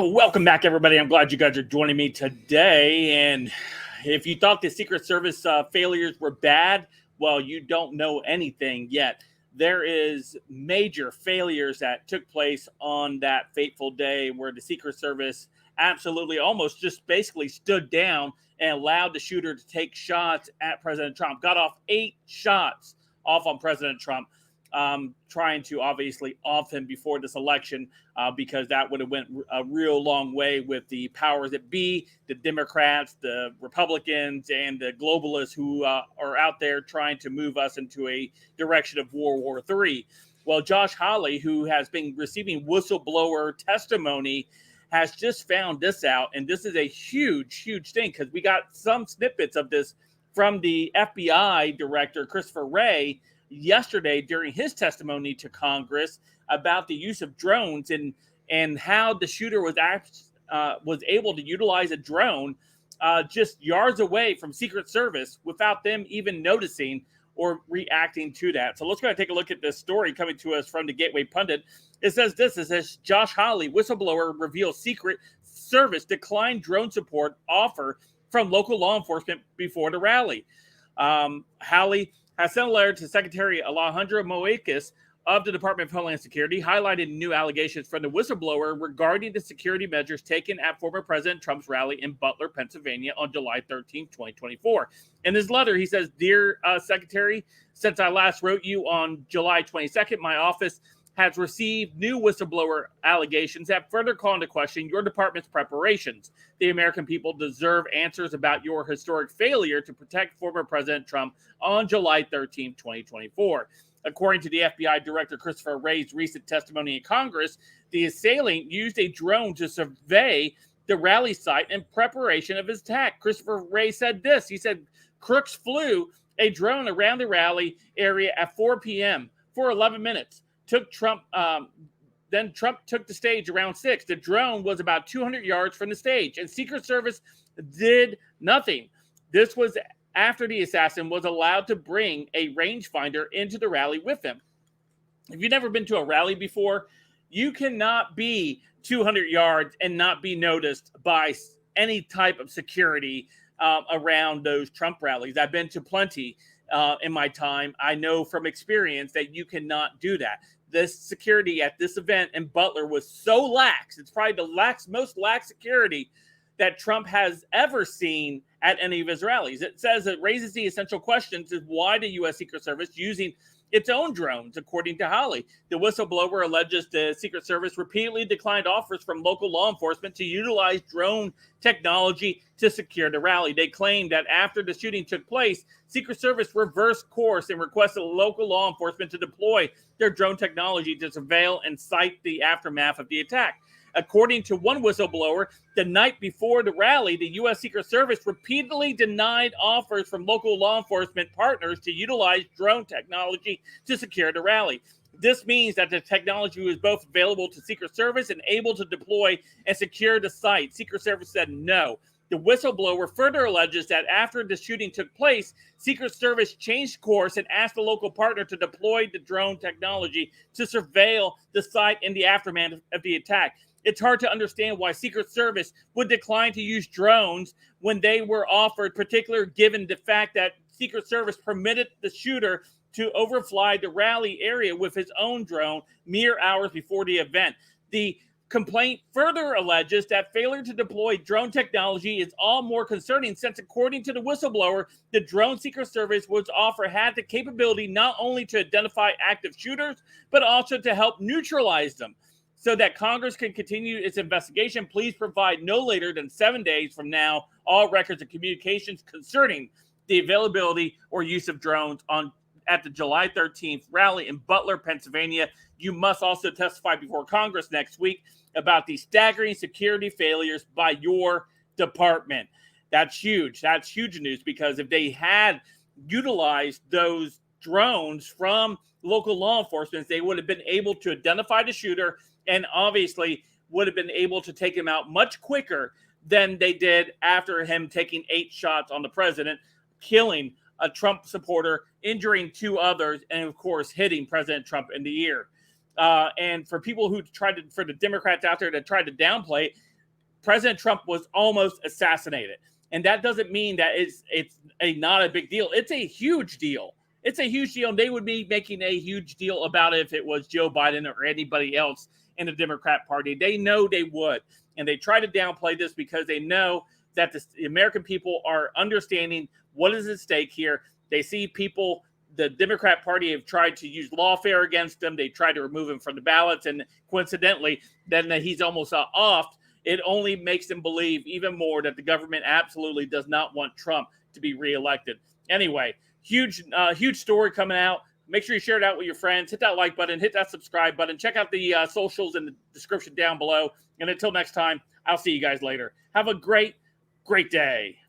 Welcome back, everybody. I'm glad you guys are joining me today. And if you thought the Secret Service failures were bad, well, you don't know anything yet. There is major failures that took place on that fateful day where the Secret Service absolutely almost just basically stood down and allowed the shooter to take shots at President Trump. Got off 8 shots off on President Trump. Trying to obviously off him before this election because that would have went a real long way with the powers that be, the Democrats, the Republicans, and the globalists who are out there trying to move us into a direction of World War III. Well, Josh Hawley, who has been receiving whistleblower testimony, has just found this out, and this is a huge thing because we got some snippets of this from the FBI director, Christopher Wray, yesterday during his testimony to Congress about the use of drones and how the shooter was able to utilize a drone just yards away from Secret Service without them even noticing or reacting to that. So let's go ahead and take a look at this story coming to us from the Gateway Pundit. It says Josh Hawley, whistleblower, reveals Secret Service declined drone support offer from local law enforcement before the rally. Hawley has sent a letter to Secretary Alejandro Mayorkas of the Department of Homeland Security, highlighting new allegations from the whistleblower regarding the security measures taken at former President Trump's rally in Butler, Pennsylvania on July 13, 2024. In his letter, he says, Dear Secretary, since I last wrote you on July 22nd, my office has received new whistleblower allegations that further call into question your department's preparations. The American people deserve answers about your historic failure to protect former President Trump on July 13, 2024. According to the FBI Director Christopher Wray's recent testimony in Congress, the assailant used a drone to survey the rally site in preparation of his attack. Christopher Wray said this. He said, Crooks flew a drone around the rally area at 4 p.m. for 11 minutes. Then Trump took the stage around 6. The drone was about 200 yards from the stage, and Secret Service did nothing. This was after the assassin was allowed to bring a rangefinder into the rally with him. If you've never been to a rally before, you cannot be 200 yards and not be noticed by any type of security around those Trump rallies. I've been to plenty in my time. I know from experience that you cannot do that. This security at this event in Butler was so lax. It's probably the most lax security that Trump has ever seen at any of his rallies. It says it raises the essential questions is why the U.S. Secret Service using its own drones, according to Hawley. The whistleblower alleges the Secret Service repeatedly declined offers from local law enforcement to utilize drone technology to secure the rally. They claimed that after the shooting took place, Secret Service reversed course and requested local law enforcement to deploy their drone technology to surveil and cite the aftermath of the attack. According to one whistleblower, the night before the rally, the U.S. Secret Service repeatedly denied offers from local law enforcement partners to utilize drone technology to secure the rally. This means that the technology was both available to Secret Service and able to deploy and secure the site. Secret Service said no. The whistleblower further alleges that after the shooting took place, Secret Service changed course and asked the local partner to deploy the drone technology to surveil the site in the aftermath of the attack. It's hard to understand why Secret Service would decline to use drones when they were offered, particularly given the fact that Secret Service permitted the shooter to overfly the rally area with his own drone mere hours before the event. The complaint further alleges that failure to deploy drone technology is all more concerning since, according to the whistleblower, the drone Secret Service was offered had the capability not only to identify active shooters, but also to help neutralize them. So that Congress can continue its investigation, please provide no later than 7 days from now all records and communications concerning the availability or use of drones at the July 13th rally in Butler, Pennsylvania. You must also testify before Congress next week about the staggering security failures by your department. That's huge. That's huge news because if they had utilized those drones from local law enforcement, they would have been able to identify the shooter and obviously would have been able to take him out much quicker than they did after him taking 8 shots on the president, killing a Trump supporter, injuring 2 others, and of course, hitting President Trump in the ear. And for people who for the Democrats out there that tried to downplay it, President Trump was almost assassinated. And that doesn't mean that it's not a big deal. It's a huge deal. It's a huge deal. And they would be making a huge deal about it if it was Joe Biden or anybody else in the Democrat Party. They know they would. And they try to downplay this because they know that the American people are understanding what is at stake here. They see people, the Democrat Party have tried to use lawfare against him. They tried to remove him from the ballots. And coincidentally, then he's almost off. It only makes them believe even more that the government absolutely does not want Trump to be reelected. Anyway, huge story coming out. Make sure you share it out with your friends. Hit that like button. Hit that subscribe button. Check out the socials in the description down below. And until next time, I'll see you guys later. Have a great day.